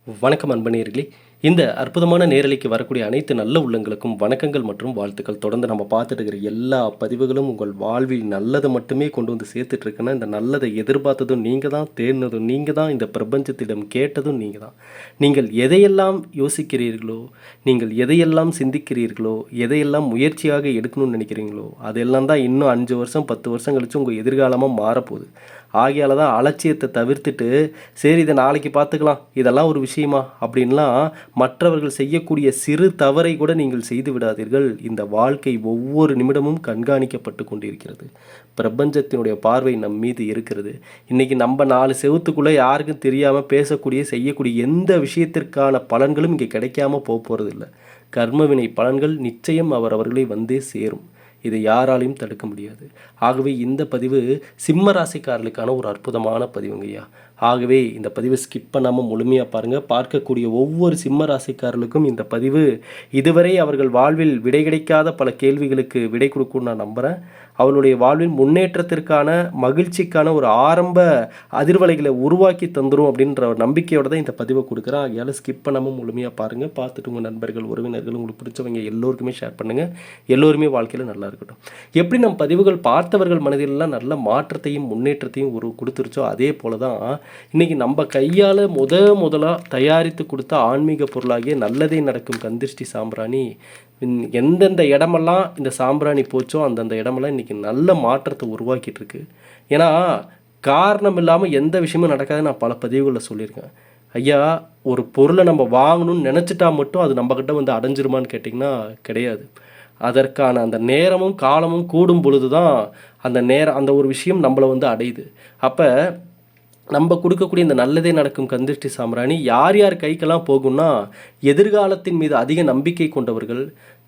வணக்கம் அன்பனேயர்களே. இந்த அற்புதமான நேரலைக்கு வரக்கூடிய அனைத்து நல்ல உள்ளங்களுக்கும் வணக்கங்கள் மற்றும் வாழ்த்துக்கள். தொடர்ந்து நம்ம பார்த்துட்டு இருக்கிற எல்லா பதிவுகளும் உங்கள் வாழ்வில் நல்லதை மட்டுமே கொண்டு வந்து சேர்த்துட்டு இருக்குன்னா, இந்த நல்லதை எதிர்பார்த்ததும் நீங்கள் தான், தேடினதும் நீங்கள் தான், இந்த பிரபஞ்சத்திடம் கேட்டதும் நீங்கள் தான். நீங்கள் எதையெல்லாம் யோசிக்கிறீர்களோ, நீங்கள் எதையெல்லாம் சிந்திக்கிறீர்களோ, எதையெல்லாம் முயற்சியாக எடுக்கணும்னு நினைக்கிறீங்களோ, அதெல்லாம் தான் இன்னும் 5 வருஷம் 10 வருஷம் கழித்து உங்கள் எதிர்காலமாக மாறப்போகுது. ஆகையால் தான் அலட்சியத்தை தவிர்த்துட்டு, சரி இதை நாளைக்கு பார்த்துக்கலாம், இதெல்லாம் ஒரு விஷயமா அப்படின்லாம் மற்றவர்கள் செய்யக்கூடிய சிறு தவறை கூட நீங்கள் செய்து விடாதீர்கள். இந்த வாழ்க்கை ஒவ்வொரு நிமிடமும் கண்காணிக்கப்பட்டு கொண்டிருக்கிறது. பிரபஞ்சத்தினுடைய பார்வை நம் மீது இருக்கிறது. இன்றைக்கி நம்ம 4 செவுத்துக்குள்ளே யாருக்கும் தெரியாமல் பேசக்கூடிய செய்யக்கூடிய எந்த விஷயத்திற்கான பலன்களும் இங்கே கிடைக்காம போகிறதில்ல. கர்மவினை பலன்கள் நிச்சயம் அவர்களை வந்தே சேரும். இதை யாராலையும் தடுக்க முடியாது. ஆகவே இந்த பதிவு சிம்ம ராசிக்காரர்களுக்கான ஒரு அற்புதமான பதிவுங்கய்யா. ஆகவே இந்த பதிவை ஸ்கிப் பண்ணாமல் முழுமையாக பாருங்கள். பார்க்கக்கூடிய ஒவ்வொரு சிம்ம ராசிக்காரர்களுக்கும் இந்த பதிவு இதுவரை அவர்கள் வாழ்வில் விடை கிடைக்காத பல கேள்விகளுக்கு விடை கொடுக்கும்னு நான் நம்புகிறேன். அவளுடைய வாழ்வின் முன்னேற்றத்திற்கான மகிழ்ச்சிக்கான ஒரு ஆரம்ப அதிர்வலைகளை உருவாக்கி தந்துடும் அப்படின்ற ஒரு நம்பிக்கையோடு தான் இந்த பதிவை கொடுக்குறேன். ஆகையால் ஸ்கிப் பண்ணாமல் முழுமையாக பாருங்கள். பார்த்துட்டு உங்கள் நண்பர்கள், உறவினர்கள், உங்களுக்கு பிடிச்சவங்க எல்லோருக்குமே ஷேர் பண்ணுங்கள். எல்லோருமே வாழ்க்கையில் நல்லா இருக்கட்டும். எப்படி நம் பதிவுகள் பார்த்தவர்கள் மனதிலெல்லாம் நல்ல மாற்றத்தையும் முன்னேற்றத்தையும் கொடுத்துருச்சோ, அதே போல தான் இன்றைக்கி நம்ம கையால் முதலாக தயாரித்து கொடுத்த ஆன்மீக பொருளாகிய நல்லதே நடக்கும் கந்திருஷ்டி சாம்பிராணி எந்தெந்த இடமெல்லாம் இந்த சாம்பிராணி போச்சோ அந்தந்த இடமெல்லாம் இன்றைக்கி நல்ல மாற்றத்தை உருவாக்கிட்டு இருக்கு. ஏன்னா காரணம் இல்லாமல் எந்த விஷயமும் நடக்காது. நான் பல பதிவுகளில் சொல்லியிருக்கேன். ஐயா, ஒரு பொருளை நம்ம வாங்கணும்னு நினச்சிட்டா மட்டும் அது நம்மக்கிட்ட வந்து அடைஞ்சிருமான்னு கேட்டிங்கன்னா கிடையாது. அதற்கான அந்த நேரமும் காலமும் கூடும் பொழுது தான் அந்த ஒரு விஷயம் நம்மளை வந்து அடையுது. அப்போ நம்ம கொடுக்கக்கூடிய இந்த நல்லதே நடக்கும் கந்திருஷ்டி சாம்பிராணி யார் யார் கைக்கெல்லாம் போகும்னா, எதிர்காலத்தின் மீது அதிக நம்பிக்கை கொண்டவர்கள்,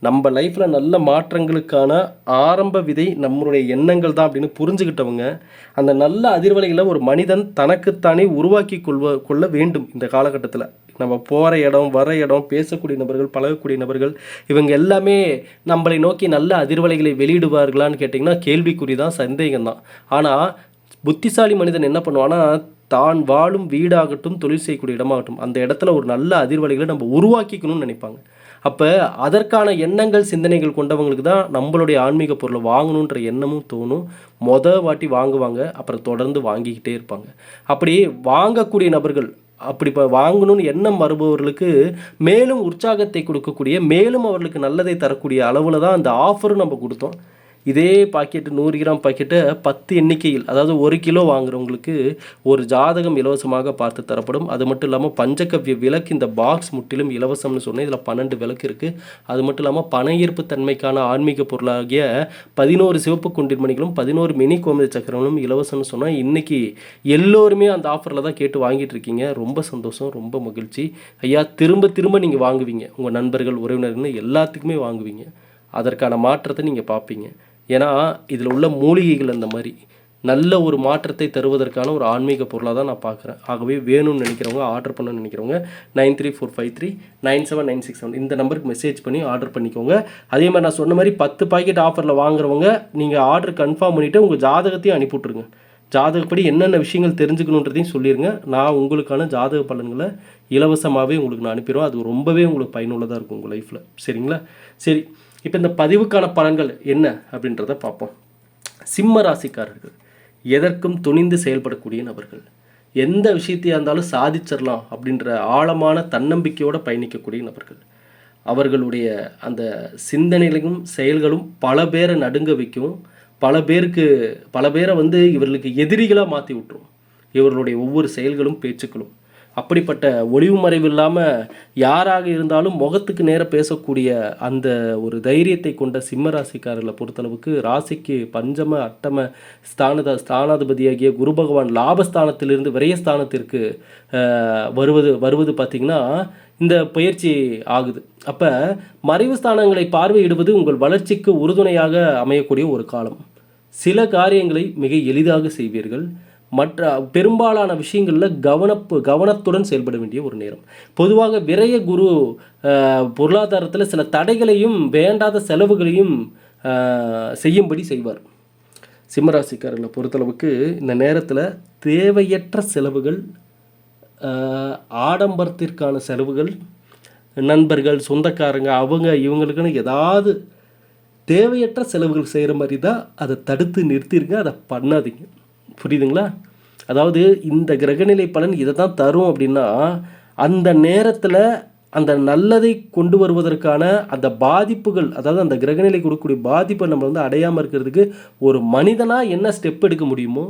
நம்ம லைஃப்பில் நல்ல மாற்றங்களுக்கான ஆரம்ப விதை நம்மளுடைய எண்ணங்கள் தான் அப்படின்னு புரிஞ்சுக்கிட்டவங்க, அந்த நல்ல அதிர்வலைகளை ஒரு மனிதன் தனக்குத்தானே உருவாக்கி கொள்ள வேண்டும். இந்த காலகட்டத்தில் நம்ம போகிற இடம், வர இடம், பேசக்கூடிய நபர்கள், பழகக்கூடிய நபர்கள், இவங்க எல்லாமே நம்மளை நோக்கி நல்ல அதிர்வலைகளை வெளியிடுவார்களான்னு கேட்டிங்கன்னா கேள்விக்குறி தான், சந்தேகம்தான். ஆனால் புத்திசாலி மனிதன் என்ன பண்ணுவான்னா, தான் வாழும் வீடாகட்டும், தொழில் செய்யக்கூடிய இடமாகட்டும், அந்த இடத்துல ஒரு நல்ல அதிர்வலைகளை நம்ம உருவாக்கிக்கணும்னு நினைப்பாங்க. அப்போ அதற்கான எண்ணங்கள், சிந்தனைகள் கொண்டவங்களுக்கு தான் நம்மளுடைய ஆன்மீக பொருளை வாங்கணுன்ற எண்ணமும் தோணும். வாட்டி வாங்குவாங்க, அப்புறம் தொடர்ந்து வாங்கிக்கிட்டே இருப்பாங்க. அப்படி வாங்கக்கூடிய நபர்கள், அப்படி இப்போ வாங்கணும்னு எண்ணம் வருபவர்களுக்கு மேலும் உற்சாகத்தை கொடுக்கக்கூடிய, மேலும் அவர்களுக்கு நல்லதை தரக்கூடிய அளவில் தான் அந்த ஆஃபரும் நம்ம கொடுத்தோம். இதே பாக்கெட்டு 100 கிராம் பாக்கெட்டை 10 எண்ணிக்கையில், அதாவது 1 கிலோ வாங்குறவங்களுக்கு ஒரு ஜாதகம் இலவசமாக பார்த்து தரப்படும். அது மட்டும் இல்லாமல் பஞ்சகவ்ய விளக்கு இந்த பாக்ஸ் முற்றிலும் இலவசம்னு சொன்னேன். இதில் 12 விளக்கு இருக்குது. அது மட்டும் இல்லாமல் பண ஈர்ப்பு தன்மைக்கான ஆன்மீக பொருளாகிய 11 சிவப்பு குண்டின்மணிகளும் 11 மினி கோமதி சக்கரங்களும் இலவசம்னு சொன்னால், இன்றைக்கி எல்லோருமே அந்த ஆஃபரில் தான் கேட்டு வாங்கிட்டு இருக்கீங்க. ரொம்ப சந்தோஷம், ரொம்ப மகிழ்ச்சி. ஐயா, திரும்ப திரும்ப நீங்கள் வாங்குவீங்க. உங்கள் நண்பர்கள், உறவினர்கள்னு எல்லாத்துக்குமே வாங்குவீங்க. அதற்கான மாற்றத்தை நீங்கள் பார்ப்பீங்க. ஏன்னா இதில் உள்ள மூலிகைகள் அந்த மாதிரி நல்ல ஒரு மாற்றத்தை தருவதற்கான ஒரு ஆன்மீக பொருளாக தான் நான் பார்க்குறேன். ஆகவே வேணும்னு நினைக்கிறவங்க, ஆர்டர் பண்ணணும்னு நினைக்கிறவங்க 9345397967 இந்த நம்பருக்கு மெசேஜ் பண்ணி ஆர்டர் பண்ணிக்கோங்க. அதே மாதிரி நான் சொன்ன மாதிரி 10 பாக்கெட் ஆஃபரில் வாங்குறவங்க நீங்கள் ஆர்டர் கன்ஃபார்ம் பண்ணிவிட்டு உங்கள் ஜாதகத்தையும் அனுப்பிவிட்ருங்க. ஜாதகப்படி என்னென்ன விஷயங்கள் தெரிஞ்சுக்கணுன்றதையும் சொல்லிடுங்க. நான் உங்களுக்கான ஜாதக பலன்களை இலவசமாகவே உங்களுக்கு நான் அனுப்பிடுவேன். அது ரொம்பவே உங்களுக்கு பயனுள்ளதாக இருக்கும் உங்கள் லைஃப்பில். சரிங்களா? சரி, இப்போ இந்த பதிவுக்கான பலன்கள் என்ன அப்படின்றத பார்ப்போம். சிம்ம ராசிக்காரர்கள் எதற்கும் துணிந்து செயல்படக்கூடிய நபர்கள், எந்த விஷயத்தையாக இருந்தாலும் சாதிச்சிடலாம் அப்படின்ற ஆழமான தன்னம்பிக்கையோடு பயணிக்கக்கூடிய நபர்கள். அவர்களுடைய அந்த சிந்தனைகளும் செயல்களும் பல பேரை நடுங்க வைக்கும். பல பேரை வந்து இவர்களுக்கு எதிரிகளாக மாற்றி விட்டுரும் இவர்களுடைய ஒவ்வொரு செயல்களும் பேச்சுக்களும். அப்படிப்பட்ட ஒளிவு மறைவு இல்லாமல் யாராக இருந்தாலும் முகத்துக்கு நேர பேசக்கூடிய அந்த ஒரு தைரியத்தை கொண்ட சிம்ம ராசிக்காரர்களை பொறுத்தளவுக்கு, ராசிக்கு பஞ்சம அட்டம ஸ்தானாதிபதியாகிய குரு பகவான் லாபஸ்தானத்திலிருந்து விரயஸ்தானத்திற்கு வருவது பார்த்திங்கன்னா இந்த பயிற்சி ஆகுது. அப்போ மறைவு ஸ்தானங்களை பார்வையிடுவது உங்கள் வளர்ச்சிக்கு உறுதுணையாக அமையக்கூடிய ஒரு காலம். சில காரியங்களை மிக எளிதாக செய்வீர்கள். மற்ற பெரும்பாலான விஷயங்களில் கவனத்துடன் செயல்பட வேண்டிய ஒரு நேரம். பொதுவாக விரய குரு பொருளாதாரத்தில் சில தடைகளையும் வேண்டாத செலவுகளையும் செய்யும்படி செய்வார். சிம்மராசிக்காரர்களை பொறுத்தளவுக்கு இந்த நேரத்தில் தேவையற்ற செலவுகள் ஆடம்பரத்திற்கான செலவுகள், நண்பர்கள், சொந்தக்காரங்க அவங்க இவங்களுக்குன்னு ஏதாவது தேவையற்ற செலவுகள் செய்கிற மாதிரி தான் அதை தடுத்து நிறுத்திருங்க. அதை பண்ணாதீங்க. புரியுதுங்களா? அதாவது இந்த கிரகநிலை பலன் இதை தான் தரும் அப்படின்னா, அந்த நேரத்தில் அந்த நல்லதை கொண்டு வருவதற்கான அந்த பாதிப்புகள், அதாவது அந்த கிரகநிலை கொடுக்கக்கூடிய பாதிப்பை நம்ம வந்து அடையாமல் இருக்கிறதுக்கு ஒரு மனிதனாக என்ன ஸ்டெப் எடுக்க முடியுமோ,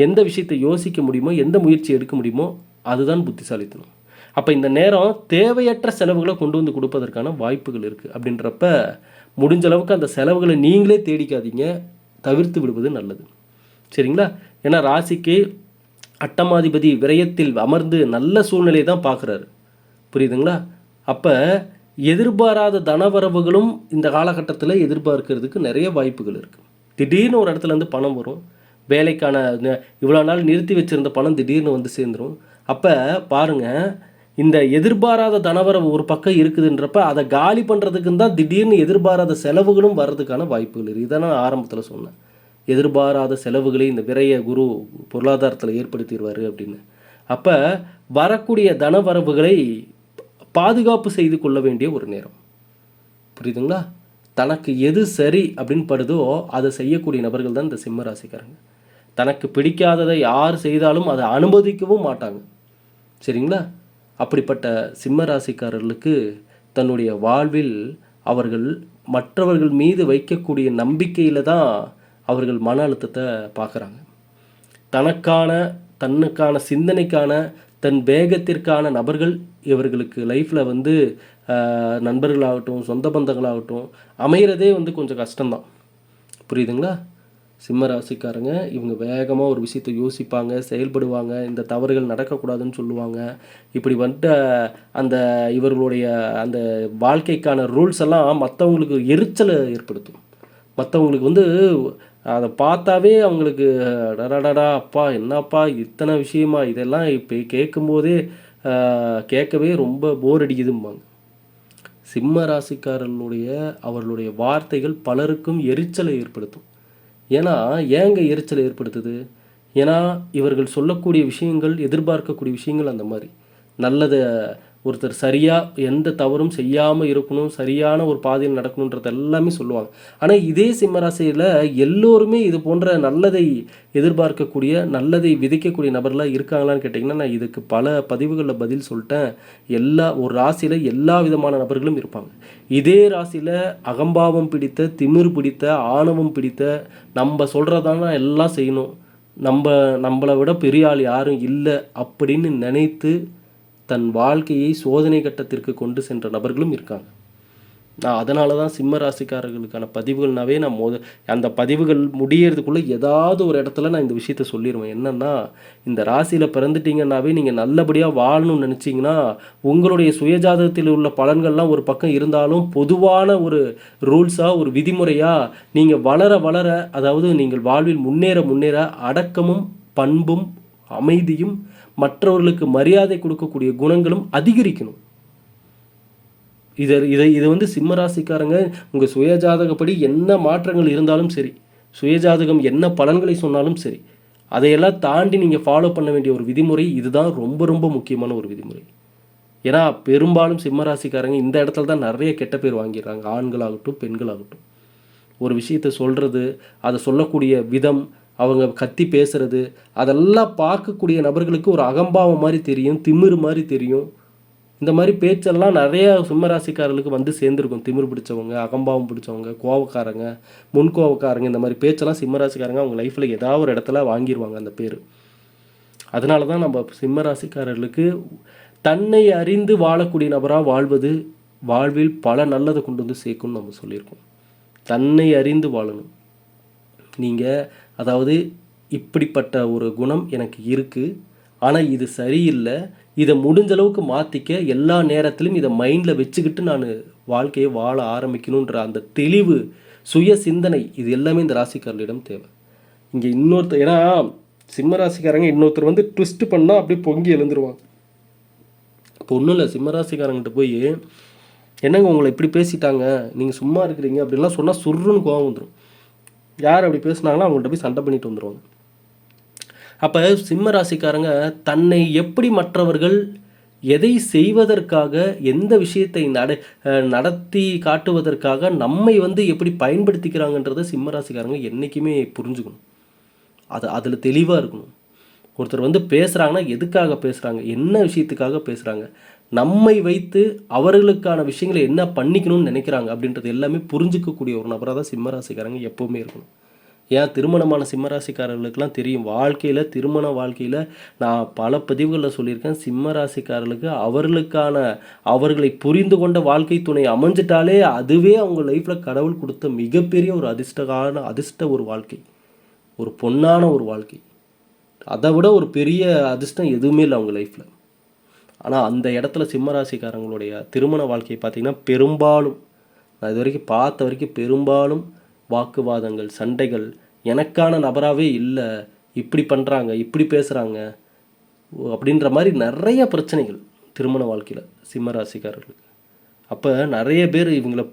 எந்த விஷயத்தை யோசிக்க முடியுமோ, எந்த முயற்சி எடுக்க முடியுமோ அதுதான் புத்திசாலித்தனம். அப்போ இந்த நேரம் தேவையற்ற செலவுகளை கொண்டு வந்து கொடுப்பதற்கான வாய்ப்புகள் இருக்குது. அப்படின்றப்ப முடிஞ்ச அளவுக்கு அந்த செலவுகளை நீங்களே தேடிக்காதீங்க, தவிர்த்து விடுவது நல்லது. சரிங்களா? ஏன்னா ராசிக்கு அட்டமாதிபதி விரயத்தில் அமர்ந்து நல்ல சூழ்நிலை தான் பார்க்குறாரு. புரியுதுங்களா? அப்போ எதிர்பாராத தனவரவுகளும் இந்த காலகட்டத்தில் எதிர்பார்க்கறதுக்கு நிறைய வாய்ப்புகள் இருக்குது. திடீர்னு ஒரு இடத்துலேருந்து பணம் வரும். வேலைக்கான இவ்வளோ நாள் நிறுத்தி வச்சுருந்த பணம் திடீர்னு வந்து சேர்ந்துடும். அப்போ பாருங்கள், இந்த எதிர்பாராத தனவரவு ஒரு பக்கம் இருக்குதுன்றப்ப அதை காலி பண்ணுறதுக்குன்னு தான் திடீர்னு எதிர்பாராத செலவுகளும் வர்றதுக்கான வாய்ப்புகள் இருக்குது. இதை நான் ஆரம்பத்தில் சொன்னேன். எதிர்பாராத செலவுகளை இந்த விரைய குரு பொருளாதாரத்தில் ஏற்படுத்திடுவார் அப்படின்னு. அப்போ வரக்கூடிய தனவரவுகளை பாதுகாப்பு செய்து கொள்ள வேண்டிய ஒரு நேரம். புரியுதுங்களா? தனக்கு எது சரி அப்படின்னு படுதோ அதை செய்யக்கூடிய நபர்கள் தான் இந்த சிம்ம ராசிக்காரங்க. தனக்கு பிடிக்காததை யார் செய்தாலும் அதை அனுமதிக்கவும் மாட்டாங்க. சரிங்களா? அப்படிப்பட்ட சிம்ம ராசிக்காரர்களுக்கு தன்னுடைய வாழ்வில் அவர்கள் மற்றவர்கள் மீது வைக்கக்கூடிய நம்பிக்கையில் தான் அவர்கள் மன அழுத்தத்தை பார்க்குறாங்க. தன்னுக்கான சிந்தனைக்கான தன் வேகத்திற்கான நபர்கள் இவர்களுக்கு லைஃப்பில் வந்து நண்பர்களாகட்டும், சொந்த பந்தங்களாகட்டும் அமைகிறதே வந்து கொஞ்சம் கஷ்டம்தான். புரியுதுங்களா? சிம்ம ராசிக்காரங்க இவங்க வேகமாக ஒரு விஷயத்தை யோசிப்பாங்க, செயல்படுவாங்க, இந்த தவறுகள் நடக்கக்கூடாதுன்னு சொல்லுவாங்க. இப்படி வந்துட்டு அந்த இவர்களுடைய அந்த வாழ்க்கைக்கான ரூல்ஸ் எல்லாம் மற்றவங்களுக்கு எரிச்சலை ஏற்படுத்தும். மற்றவங்களுக்கு வந்து அதை பார்த்தாவே அவங்களுக்கு டடடா அப்பா என்னப்பா இத்தனை விஷயமா, இதெல்லாம் இப்போ கேட்கும்போதே கேட்கவே ரொம்ப போர் அடிக்குதும்பாங்க. சிம்ம ராசிக்காரர்களுடைய அவர்களுடைய வார்த்தைகள் பலருக்கும் எரிச்சலை ஏற்படுத்தும். ஏங்க எரிச்சலை ஏற்படுத்துது? ஏன்னா இவர்கள் சொல்லக்கூடிய விஷயங்கள், எதிர்பார்க்கக்கூடிய விஷயங்கள் அந்த மாதிரி. நல்லதை ஒருத்தர் சரியாக எந்த தவறும் செய்யாமல் இருக்கணும், சரியான ஒரு பாதையில் நடக்கணுன்றது எல்லாமே சொல்லுவாங்க. ஆனால் இதே சிம்மராசியில் எல்லோருமே இது போன்ற நல்லதை எதிர்பார்க்கக்கூடிய, நல்லதை விதைக்கக்கூடிய நபர்களாக இருக்காங்களான்னு கேட்டிங்கன்னா, நான் இதுக்கு பல பதிவுகளில் பதில் சொல்லிட்டேன். ஒரு ராசியில் எல்லா விதமான நபர்களும் இருப்பாங்க. இதே ராசியில் அகம்பாவம் பிடித்த, திமிர் பிடித்த, ஆணவம் பிடித்த, நம்ம சொல்கிறதான எல்லாம் செய்யணும், நம்மளை விட பெரிய ஆள் யாரும் இல்லை அப்படின்னு நினைத்து தன் வாழ்க்கையை சோதனை கட்டத்திற்கு கொண்டு சென்ற நபர்களும் இருக்காங்க. நான் அதனால தான் சிம்ம ராசிக்காரர்களுக்கான பதிவுகள்னாவே நான் அந்த பதிவுகள் முடியறதுக்குள்ளே ஏதாவது ஒரு இடத்துல நான் இந்த விஷயத்த சொல்லிடுவேன். என்னென்னா, இந்த ராசியில் பிறந்துட்டீங்கன்னாவே நீங்கள் நல்லபடியாக வாழணும்னு நினச்சிங்கன்னா உங்களுடைய சுயஜாதகத்தில் உள்ள பலன்கள்லாம் ஒரு பக்கம் இருந்தாலும் பொதுவான ஒரு ரூல்ஸாக, ஒரு விதிமுறையாக நீங்கள் வளர வளர, அதாவது நீங்கள் வாழ்வில் முன்னேற அடக்கமும் பண்பும் அமைதியும் மற்றவர்களுக்கு மரியாதை கொடுக்கக்கூடிய குணங்களும் அதிகரிக்கணும். இதை வந்து சிம்மராசிக்காரங்க உங்கள் சுயஜாதகப்படி என்ன மாற்றங்கள் இருந்தாலும் சரி, சுயஜாதகம் என்ன பலன்களை சொன்னாலும் சரி, அதையெல்லாம் தாண்டி நீங்கள் ஃபாலோ பண்ண வேண்டிய ஒரு விதிமுறை இதுதான். ரொம்ப ரொம்ப முக்கியமான ஒரு விதிமுறை. ஏன்னா பெரும்பாலும் சிம்மராசிக்காரங்க இந்த இடத்துல தான் நிறைய கெட்ட பேர் வாங்கிடுறாங்க. ஆண்களாகட்டும் பெண்களாகட்டும். ஒரு விஷயத்தை சொல்கிறது, அதை சொல்லக்கூடிய விதம், அவங்க கத்தி பேசுகிறது, அதெல்லாம் பார்க்கக்கூடிய நபர்களுக்கு ஒரு அகம்பாவம் மாதிரி தெரியும், திமிரு மாதிரி தெரியும். இந்த மாதிரி பேச்செல்லாம் நிறைய சிம்மராசிக்காரர்களுக்கு வந்து சேர்ந்துருக்கும். திமிரு பிடிச்சவங்க, அகம்பாவம் பிடிச்சவங்க, கோவக்காரங்க, முன்கோவக்காரங்க, இந்த மாதிரி பேச்செல்லாம் சிம்மராசிக்காரங்க அவங்க லைஃப்பில் ஏதாவது ஒரு இடத்துல வாங்கிடுவாங்க அந்த பேர். அதனால தான் நம்ம சிம்மராசிக்காரர்களுக்கு தன்னை அறிந்து வாழக்கூடிய நபராக வாழ்வது வாழ்வில் பல நல்லதை கொண்டு வந்து சேர்க்கும்னு நம்ம சொல்லியிருக்கோம். தன்னை அறிந்து வாழணும். நீங்கள் அதாவது இப்படிப்பட்ட ஒரு குணம் எனக்கு இருக்குது, ஆனால் இது சரியில்லை, இதை முடிஞ்ச அளவுக்கு மாற்றிக்க எல்லா நேரத்திலும் இதை மைண்டில் வச்சுக்கிட்டு நான் வாழ்க்கையை வாழ ஆரம்பிக்கணுன்ற அந்த தெளிவு, சுய சிந்தனை, இது எல்லாமே இந்த ராசிக்காரர்களிடம் தேவை. இங்கே இன்னொருத்தர், ஏன்னா சிம்ம ராசிக்காரங்க இன்னொருத்தர் வந்து ட்விஸ்ட் பண்ணால் அப்படியே பொங்கி எழுந்துருவாங்க. இப்போ ஒன்றும் இல்லை, சிம்மராசிக்காரங்கிட்ட போய் என்னங்க உங்களை இப்படி பேசிட்டாங்க, நீங்கள் சும்மா இருக்கிறீங்க அப்படின்லாம் சொன்னால் சுருன்னு கோவம் வந்துடும். யார் அப்படி பேசுனாங்களோ அவங்கள்ட்ட போய் சண்டை பண்ணிட்டு வந்துடுவாங்க. அப்போ சிம்ம ராசிக்காரங்க தன்னை எப்படி மற்றவர்கள் எதை செய்வதற்காக, எந்த விஷயத்தை நடத்தி காட்டுவதற்காக நம்மை எப்படி பயன்படுத்திக்கிறாங்கன்றத சிம்ம ராசிக்காரங்க என்றைக்குமே புரிஞ்சுக்கணும். அதில் தெளிவாக இருக்கணும். ஒருத்தர் பேசுகிறாங்கன்னா எதுக்காக பேசுகிறாங்க, என்ன விஷயத்துக்காக பேசுகிறாங்க, நம்மை வைத்து அவர்களுக்கான விஷயங்களை என்ன பண்ணிக்கணும்னு நினைக்கிறாங்க அப்படின்றது எல்லாமே புரிஞ்சிக்கக்கூடிய ஒரு நபராக தான் சிம்ம ராசிக்காரங்க எப்போவுமே இருக்கணும். ஏன் திருமணமான சிம்மராசிக்காரர்களுக்கெல்லாம் தெரியும், வாழ்க்கையில் திருமண வாழ்க்கையில் நான் பல பதிவுகளில் சொல்லியிருக்கேன், சிம்மராசிக்காரர்களுக்கு அவர்களை புரிந்து கொண்ட வாழ்க்கை துணை அமைஞ்சிட்டாலே அதுவே அவங்க லைஃப்பில் கடவுள் கொடுத்த மிகப்பெரிய ஒரு அதிர்ஷ்ட ஒரு வாழ்க்கை, ஒரு பொன்னான ஒரு வாழ்க்கை. அதை விட ஒரு பெரிய அதிர்ஷ்டம் எதுவுமே இல்லை அவங்க லைஃப்பில். ஆனால் அந்த இடத்துல சிம்மராசிக்காரங்களுடைய திருமண வாழ்க்கையை பார்த்திங்கன்னா பெரும்பாலும், நான் இது வரைக்கும் பார்த்த வரைக்கும் பெரும்பாலும் வாக்குவாதங்கள், சண்டைகள், எனக்கான நபராகவே இல்லை, இப்படி பண்ணுறாங்க, இப்படி பேசுகிறாங்க அப்படின்ற மாதிரி நிறைய பிரச்சனைகள் திருமண வாழ்க்கையில் சிம்ம ராசிக்காரர்களுக்கு. அப்போ நிறைய பேர் இவங்கள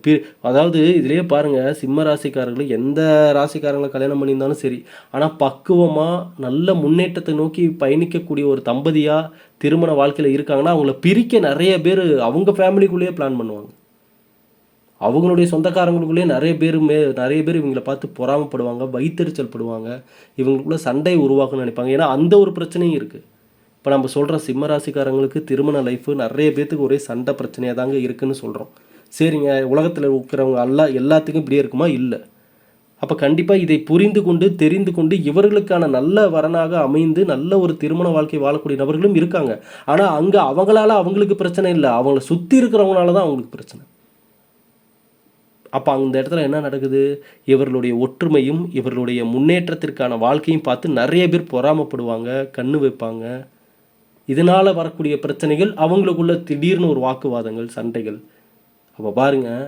அதாவது இதிலேயே பாருங்கள், சிம்ம ராசிக்காரர்கள் எந்த ராசிக்காரங்களை கல்யாணம் பண்ணியிருந்தாலும் சரி, ஆனால் பக்குவமாக நல்ல முன்னேற்றத்தை நோக்கி பயணிக்கக்கூடிய ஒரு தம்பதியாக திருமண வாழ்க்கையில் இருக்காங்கன்னா அவங்கள பிரிக்க நிறைய பேர் அவங்க ஃபேமிலிக்குள்ளேயே பிளான் பண்ணுவாங்க. அவங்களுடைய சொந்தக்காரங்களுக்குள்ளேயே நிறைய பேர் இவங்களை பார்த்து பொறாமப்படுவாங்க, வைத்தறிச்சல் படுவாங்க, இவங்களுக்குள்ளே சண்டை உருவாக்கணும்னு நினைப்பாங்க. ஏன்னா அந்த ஒரு பிரச்சனையும் இருக்குது. இப்போ நம்ம சொல்கிற சிம்ம ராசிக்காரங்களுக்கு திருமண லைஃபு நிறைய பேர்த்துக்கு ஒரே சண்டை பிரச்சனையாக தாங்க இருக்குதுன்னு சொல்கிறோம். சரிங்க, உலகத்தில் இருக்கிறவங்க எல்லாத்துக்கும் இப்படியே இருக்குமா? இல்லை. அப்போ கண்டிப்பாக இதை புரிந்து கொண்டு தெரிந்து கொண்டு இவர்களுக்கான நல்ல வரனாக அமைந்து நல்ல ஒரு திருமண வாழ்க்கை வாழக்கூடிய நபர்களும் இருக்காங்க. ஆனால் அங்கே அவங்களால அவங்களுக்கு பிரச்சனை இல்லை, அவங்கள சுற்றி இருக்கிறவங்களால தான் அவங்களுக்கு பிரச்சனை. அப்போ அந்த இடத்துல என்ன நடக்குது, இவர்களுடைய ஒற்றுமையும் இவர்களுடைய முன்னேற்றத்திற்கான வாழ்க்கையும் பார்த்து நிறைய பேர் பொறாமப்படுவாங்க, கண்ணு வைப்பாங்க. இதனால் வரக்கூடிய பிரச்சனைகள் அவங்களுக்குள்ள திடீர்னு ஒரு வாக்குவாதங்கள், சண்டைகள். அப்போ பாருங்கள்,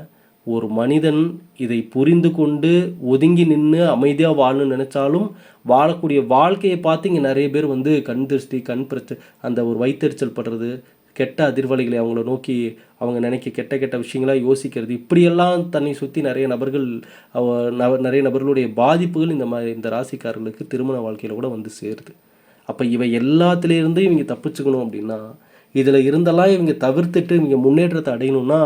ஒரு மனிதன் இதை புரிந்து கொண்டு ஒதுங்கி நின்று அமைதியாக வாழணும்னு நினச்சாலும் வாழக்கூடிய வாழ்க்கையை பார்த்து இங்கே நிறைய பேர் கண் திருஷ்டி, கண் பிரச்சனை, அந்த ஒரு வைத்தறிச்சல் படுறது, கெட்ட அதிர்வலைகளை அவங்கள நோக்கி அவங்க நினைக்க கெட்ட விஷயங்களாக யோசிக்கிறது, இப்படியெல்லாம் தன்னை சுற்றி நிறைய நபர்களுடைய பாதிப்புகள் இந்த ராசிக்காரர்களுக்கு திருமண வாழ்க்கையில் கூட சேருது. அப்போ இவை எல்லாத்துலேருந்தும் இவங்க தப்பிச்சுக்கணும் அப்படின்னா, இதில் இருந்தெல்லாம் இவங்க தவிர்த்துட்டு இவங்க முன்னேற்றத்தை அடையணும்னா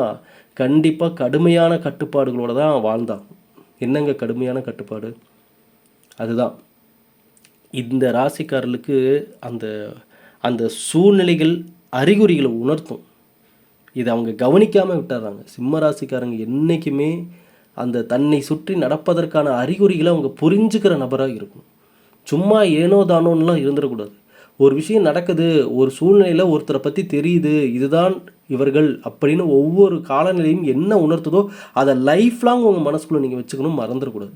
கண்டிப்பாக கடுமையான கட்டுப்பாடுகளோடு தான் வாழ்ந்தாங்க. என்னங்க கடுமையான கட்டுப்பாடு? அதுதான் இந்த ராசிக்காரர்களுக்கு அந்த அந்த சூழ்நிலைகள் அறிகுறிகளை உணர்த்தும். இதை அவங்க கவனிக்காமல் விட்டுறாங்க. சிம்ம ராசிக்காரங்க என்றைக்குமே அந்த தன்னை சுற்றி நடப்பதற்கான அறிகுறிகளை அவங்க புரிஞ்சுக்கிற நபராக இருக்கும். சும்மா ஏனோ தானோன்னெலாம் இருந்துடக்கூடாது. ஒரு விஷயம் நடக்குது, ஒரு சூழ்நிலையில் ஒருத்தரை பற்றி தெரியுது, இதுதான் இவர்கள் அப்படின்னு ஒவ்வொரு காலநிலையும் என்ன உணர்த்துதோ அதை லைஃப் லாங் உங்கள் மனசுக்குள்ளே நீங்கள் வச்சுக்கணும், மறந்துடக்கூடாது.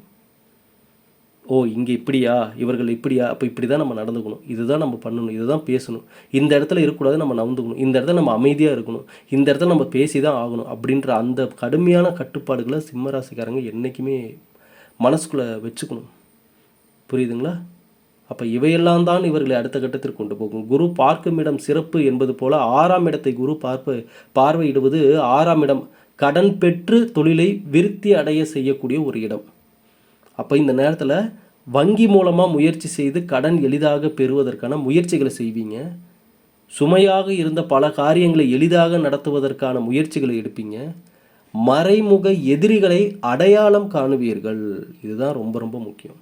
ஓ, இங்கே இப்படியா, இவர்கள் இப்படியா, அப்போ இப்படி தான் நம்ம நடந்துக்கணும், இதுதான் நம்ம பண்ணணும், இதுதான் பேசணும், இந்த இடத்துல இருக்கக்கூடாது, நம்ம நவுந்துக்கணும், இந்த இடத்துல நம்ம அமைதியாக இருக்கணும், இந்த இடத்துல நம்ம பேசி தான் ஆகணும் அப்படின்ற அந்த கடுமையான கட்டுப்பாடுகளை சிம்மராசிக்காரங்க என்றைக்குமே மனசுக்குள்ளே வச்சுக்கணும். புரியுதுங்களா? அப்போ இவையெல்லாம் தான் இவர்களை அடுத்த கட்டத்திற்கு கொண்டு போகும். குரு பார்க்கும் இடம் சிறப்பு என்பது போல் 6ஆம் இடத்தை குரு பார்வையிடுவது 6ஆம் இடம் கடன் பெற்று தொழிலை விருத்தி அடைய செய்யக்கூடிய ஒரு இடம். அப்போ இந்த நேரத்தில் வங்கி மூலமாக முயற்சி செய்து கடன் எளிதாக பெறுவதற்கான முயற்சிகளை செய்வீங்க. சுமையாக இருந்த பல காரியங்களை எளிதாக நடத்துவதற்கான முயற்சிகளை எடுப்பீங்க. மறைமுக எதிரிகளை அடையாளம் காணுவீர்கள். இதுதான் ரொம்ப ரொம்ப முக்கியம்.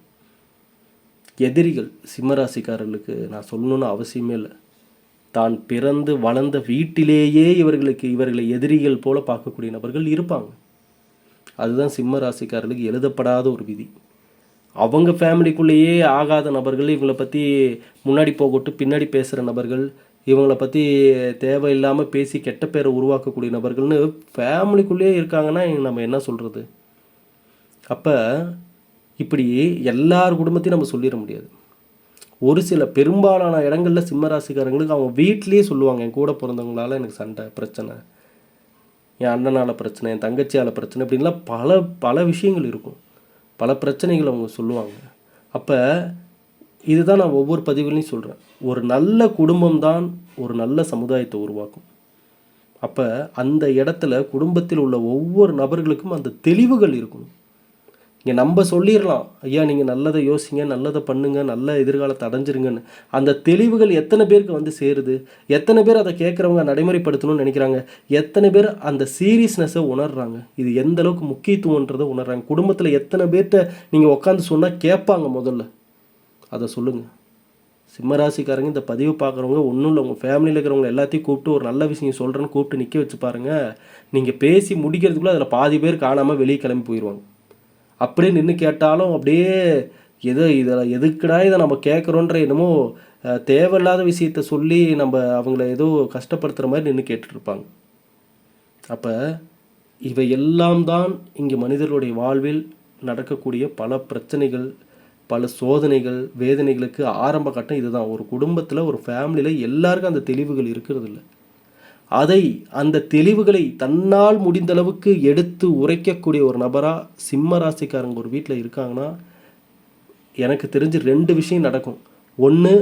எதிரிகள் சிம்மராசிக்காரர்களுக்கு நான் சொல்லணும்னு அவசியமே இல்லை. தான் பிறந்து வளர்ந்த வீட்டிலேயே இவர்களை எதிரிகள் போல பார்க்கக்கூடிய நபர்கள் இருப்பாங்க. அதுதான் சிம்ம ராசிக்காரர்களுக்கு எழுதப்படாத ஒரு விதி. அவங்க ஃபேமிலிக்குள்ளேயே ஆகாத நபர்கள், இவங்களை பற்றி முன்னாடி போகட்டு பின்னாடி பேசுகிற நபர்கள், இவங்களை பற்றி தேவையில்லாமல் பேசி கெட்ட பேரை உருவாக்கக்கூடிய நபர்கள்னு ஃபேமிலிக்குள்ளேயே இருக்காங்கன்னா நம்ம என்ன சொல்கிறது? அப்போ இப்படி எல்லார் குடும்பத்தையும் நம்ம சொல்லிட முடியாது. ஒரு சில பெரும்பாலான இடங்களில் சிம்மராசிக்காரங்களுக்கு அவங்க வீட்லேயே சொல்லுவாங்க, என் கூட பிறந்தவங்களால எனக்கு சண்டை பிரச்சனை, என் அண்ணனால் பிரச்சனை, என் தங்கச்சியால் பிரச்சனை, அப்படின்லாம் பல விஷயங்கள் இருக்கும், பல பிரச்சனைகள் அவங்க சொல்லுவாங்க. அப்போ இதுதான் நான் ஒவ்வொரு பதிவுலையும் சொல்கிறேன், ஒரு நல்ல குடும்பம் தான் ஒரு நல்ல சமுதாயத்தை உருவாக்கும். அப்போ அந்த இடத்துல குடும்பத்தில் உள்ள ஒவ்வொரு நபர்களுக்கும் அந்த தெளிவுகள் இருக்கணும். இங்கே நம்ம சொல்லிடலாம், ஐயா நீங்கள் நல்லதை யோசிங்க, நல்லதை பண்ணுங்கள், நல்ல எதிர்காலத்தை அடைஞ்சிருங்கன்னு. அந்த தெளிவுகள் எத்தனை பேருக்கு வந்து சேருது? எத்தனை பேர் அதை கேட்குறவங்க நடைமுறைப்படுத்தணும்னு நினைக்கிறாங்க? எத்தனை பேர் அந்த சீரியஸ்னஸை உணர்றாங்க? இது எந்த அளவுக்கு முக்கியத்துவன்றதை உணர்றாங்க? குடும்பத்தில் எத்தனை பேர்கிட்ட நீங்கள் உட்காந்து சொன்னால் கேட்பாங்க? முதல்ல அதை சொல்லுங்கள். சிம்மராசிக்காரங்க இந்த பதிவு பார்க்குறவங்க ஒன்றும் இல்லை, உங்கள் ஃபேமிலியில் இருக்கிறவங்க எல்லாத்தையும் கூப்பிட்டு ஒரு நல்ல விஷயம் சொல்கிறேன்னு கூப்பிட்டு நிற்க வச்சு பாருங்கள். நீங்கள் பேசி முடிக்கிறதுக்குள்ளே அதில் பாதி பேர் காணாமல் வெளியே கிளம்பி போயிடுவாங்க. அப்படியே நின்று கேட்டாலும் அப்படியே இதில் எதுக்குடா இதை நம்ம கேட்குறோன்ற என்னமோ தேவையில்லாத விஷயத்த சொல்லி நம்ம அவங்கள ஏதோ கஷ்டப்படுத்துகிற மாதிரி நின்று கேட்டுட்ருப்பாங்க. அப்போ இவை எல்லாம் தான் இங்கே மனிதர்களுடைய வாழ்வில் நடக்கக்கூடிய பல பிரச்சனைகள், பல சோதனைகள், வேதனைகளுக்கு ஆரம்ப கட்டம் இதுதான். ஒரு குடும்பத்தில், ஒரு ஃபேமிலியில் எல்லாருக்கும் அந்த தெளிவுகள் இருக்கிறது இல்லை. அந்த தெளிவுகளை தன்னால் முடிந்தளவுக்கு எடுத்து உரைக்கக்கூடிய ஒரு நபராக சிம்ம ராசிக்காரங்க ஒரு வீட்டில் இருக்காங்கன்னா, எனக்கு தெரிஞ்சு 2 விஷயம் நடக்கும். ஒன்று,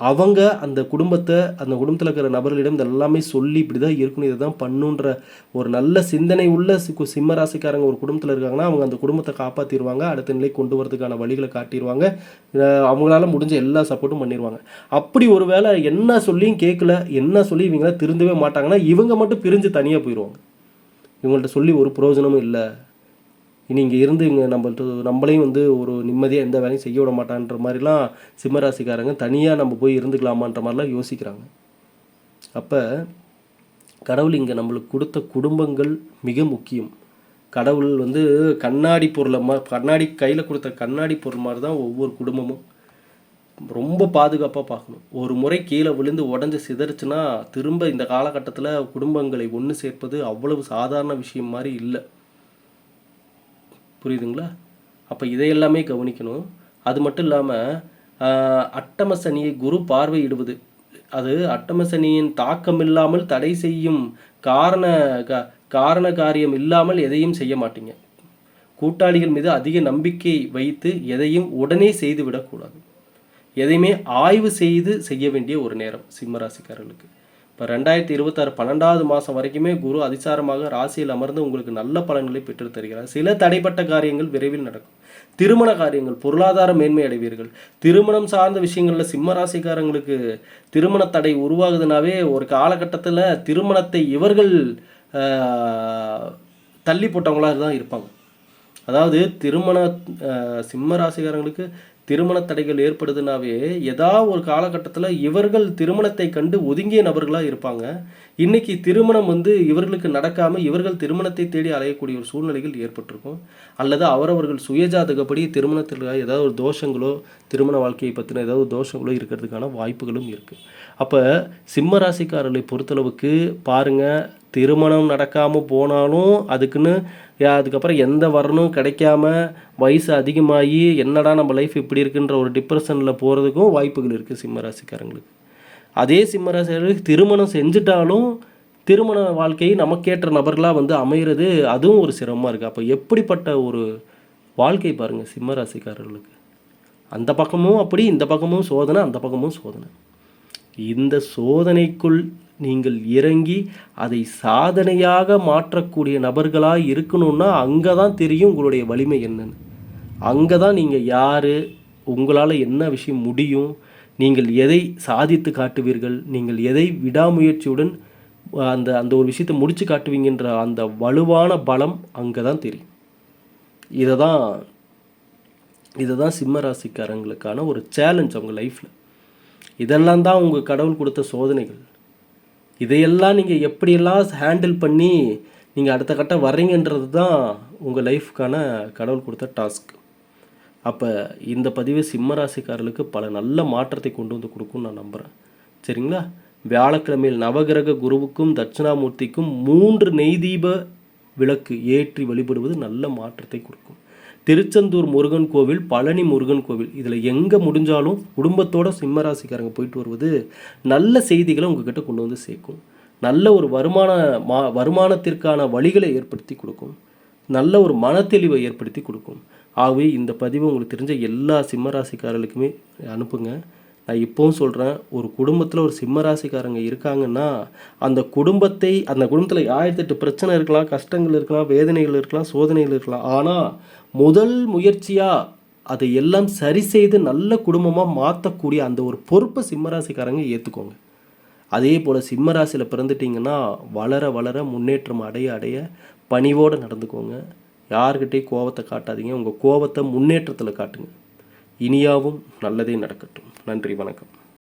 அவங்க அந்த குடும்பத்தில் இருக்கிற நபர்களிடம் இதெல்லாமே சொல்லி இப்படி தான் இருக்கணும், இதை தான் பண்ணுன்ற ஒரு நல்ல சிந்தனை உள்ள சிம்ம ராசிக்காரங்க ஒரு குடும்பத்தில் இருக்காங்கன்னா, அவங்க அந்த குடும்பத்தை காப்பாற்றிடுவாங்க, அடுத்த நிலை கொண்டு வரதுக்கான வழிகளை காட்டிடுவாங்க, அவங்களால முடிஞ்ச எல்லா சப்போர்ட்டும் பண்ணிடுவாங்க. அப்படி ஒரு வேளை என்ன சொல்லியும் கேட்கல, என்ன சொல்லி இவங்களாம் திருந்தவே மாட்டாங்கன்னா, இவங்க மட்டும் பிரிஞ்சு தனியாக போயிடுவாங்க. இவங்கள்ட்ட சொல்லி ஒரு பிரயோஜனமும் இல்லை, இனி இங்கே இருந்து இங்கே நம்மளையும் வந்து ஒரு நிம்மதியாக எந்த வேலையும் செய்ய விட மாட்டான்ற மாதிரிலாம் சிம்மராசிக்காரங்க தனியாக நம்ம போய் இருந்துக்கலாமான்ற மாதிரிலாம் யோசிக்கிறாங்க. அப்போ கடவுள் இங்கே நம்மளுக்கு கொடுத்த குடும்பங்கள் மிக முக்கியம். கடவுள் வந்து கண்ணாடி கையில் கொடுத்த கண்ணாடி பொருள் மாதிரி தான் ஒவ்வொரு குடும்பமும். ரொம்ப பாதுகாப்பாக பார்க்கணும். ஒரு முறை கீழே விழுந்து உடஞ்சி சிதறிச்சுன்னா திரும்ப இந்த காலகட்டத்தில் குடும்பங்களை ஒன்று சேர்ப்பது அவ்வளவு சாதாரண விஷயம் மாதிரி இல்லை. புரியுதுங்களா? அப்போ இதையெல்லாமே கவனிக்கணும். அது மட்டும் இல்லாமல் அட்டம சனியை குரு பார்வையிடுவது, அது அட்டம சனியின் தாக்கம் இல்லாமல் தடை செய்யும் காரண காரியம் இல்லாமல் எதையும் செய்ய மாட்டீங்க. கூட்டாளிகள் மீது அதிக நம்பிக்கை வைத்து எதையும் உடனே செய்து விடக்கூடாது. எதையுமே ஆய்வு செய்து செய்ய வேண்டிய ஒரு நேரம் சிம்மராசிக்காரர்களுக்கு. இப்போ 2026 12வது மாதம் வரைக்குமே குரு அதிசாரமாக ராசியில் அமர்ந்து உங்களுக்கு நல்ல பலன்களை பெற்று தருகிறார். சில தடைப்பட்ட காரியங்கள் விரைவில் நடக்கும். திருமண காரியங்கள், பொருளாதார மேன்மை அடைவீர்கள். திருமணம் சார்ந்த விஷயங்களில் சிம்ம ராசிக்காரங்களுக்கு திருமண தடை உருவாகுதுனாவே ஒரு காலகட்டத்தில் திருமணத்தை இவர்கள் தள்ளி போட்டவங்களாக தான் இருப்பாங்க. அதாவது சிம்ம ராசிக்காரங்களுக்கு திருமண தடைகள் ஏற்படுதுனாவே ஏதாவது ஒரு காலகட்டத்தில் இவர்கள் திருமணத்தை கண்டு ஒதுங்கிய நபர்களாக இருப்பாங்க. இன்றைக்கி திருமணம் வந்து இவர்களுக்கு நடக்காமல் இவர்கள் திருமணத்தை தேடி அலையக்கூடிய ஒரு சூழ்நிலைகள் ஏற்பட்டிருக்கும். அல்லது அவரவர்கள் சுயஜாதகப்படி திருமணத்தில் ஏதாவது ஒரு தோஷங்களோ, திருமண வாழ்க்கையை பற்றின ஏதாவது தோஷங்களோ இருக்கிறதுக்கான வாய்ப்புகளும் இருக்குது. அப்போ சிம்ம ராசிக்காரர்களை பொறுத்தளவுக்கு பாருங்கள், திருமணம் நடக்காமல் போனாலும் அதுக்கப்புறம் எந்த வரணும் கிடைக்காம வயசு அதிகமாகி என்னடா நம்ம லைஃப் இப்படி இருக்குன்ற ஒரு டிப்ரெஷனில் போகிறதுக்கும் வாய்ப்புகள் இருக்குது சிம்மராசிக்காரங்களுக்கு. அதே சிம்மராசிக்காரர்களுக்கு திருமணம் செஞ்சுட்டாலும் திருமண வாழ்க்கையை நமக்கேற்ற நபர்களாக வந்து அமைகிறது, அதுவும் ஒரு சிரமமாக இருக்குது. அப்போ எப்படிப்பட்ட ஒரு வாழ்க்கை பாருங்கள் சிம்மராசிக்காரர்களுக்கு. அந்த பக்கமும் அப்படி, இந்த பக்கமும் சோதனை, அந்த பக்கமும் சோதனை. இந்த சோதனைக்குள் நீங்கள் இறங்கி அதை சாதனையாக மாற்றக்கூடிய நபர்களாக இருக்கணும்னா அங்கே தான் தெரியும் உங்களுடைய வலிமை என்னன்னு. அங்கே தான் நீங்கள் யார், உங்களால் என்ன விஷயம் முடியும், நீங்கள் எதை சாதித்து காட்டுவீர்கள், நீங்கள் எதை விடாமுயற்சியுடன் அந்த ஒரு விஷயத்தை முடித்து காட்டுவீங்கன்ற அந்த வலுவான பலம் அங்கே தான் தெரியும். இதை தான் சிம்மராசிக்காரங்களுக்கான ஒரு சேலஞ்ச் அவங்க லைஃப்பில். இதெல்லாம் தான் உங்கள் கடவுள் கொடுத்த சோதனைகள். இதையெல்லாம் நீங்கள் எப்படியெல்லாம் ஹேண்டில் பண்ணி நீங்கள் அடுத்த கட்டம் வர்றீங்கன்றது தான் உங்கள் லைஃப்க்கான கடவுள் கொடுத்த டாஸ்க். அப்போ இந்த பதிவு சிம்மராசிக்காரர்களுக்கு பல நல்ல மாற்றத்தை கொண்டு வந்து கொடுக்கும்னு நான் நம்புகிறேன். சரிங்களா? வியாழக்கிழமையில் நவகிரக குருவுக்கும் தட்சிணாமூர்த்திக்கும் 3 நெய்தீப விளக்கு ஏற்றி வழிபடுவது நல்ல மாற்றத்தை கொடுக்கும். திருச்செந்தூர் முருகன் கோவில், பழனி முருகன் கோவில், இதில் எங்கே முடிஞ்சாலும் குடும்பத்தோடு சிம்மராசிக்காரங்க போயிட்டு வருவது நல்ல செய்திகளை உங்ககிட்ட கொண்டு வந்து சேர்க்கும். நல்ல ஒரு வருமானத்திற்கான வழிகளை ஏற்படுத்தி கொடுக்கும். நல்ல ஒரு மனத்தெளிவை ஏற்படுத்தி கொடுக்கும். ஆகவே இந்த பதிவு உங்களுக்கு தெரிஞ்ச எல்லா சிம்மராசிக்காரர்களுக்குமே அனுப்புங்க. நான் இப்போவும் சொல்கிறேன், ஒரு குடும்பத்தில் ஒரு சிம்ம ராசிக்காரங்க இருக்காங்கன்னா, அந்த குடும்பத்தில் 1008 பிரச்சனை இருக்கலாம், கஷ்டங்கள் இருக்கலாம், வேதனைகள் இருக்கலாம், சோதனைகள் இருக்கலாம். ஆனால் முதல் முயற்சியாக அதை எல்லாம் சரி செய்து நல்ல குடும்பமாக மாற்றக்கூடிய அந்த ஒரு பொறுப்பை சிம்மராசிக்காரங்க ஏற்றுக்கோங்க. அதே போல் சிம்ம ராசியில் பிறந்துட்டிங்கன்னா வளர வளர முன்னேற்றம் அடைய அடைய பணிவோடு நடந்துக்கோங்க. யார்கிட்டையும் கோபத்தை காட்டாதீங்க. உங்கள் கோபத்தை முன்னேற்றத்தில் காட்டுங்க. இனியாவும் நல்லதே நடக்கட்டும். நன்றி, வணக்கம்.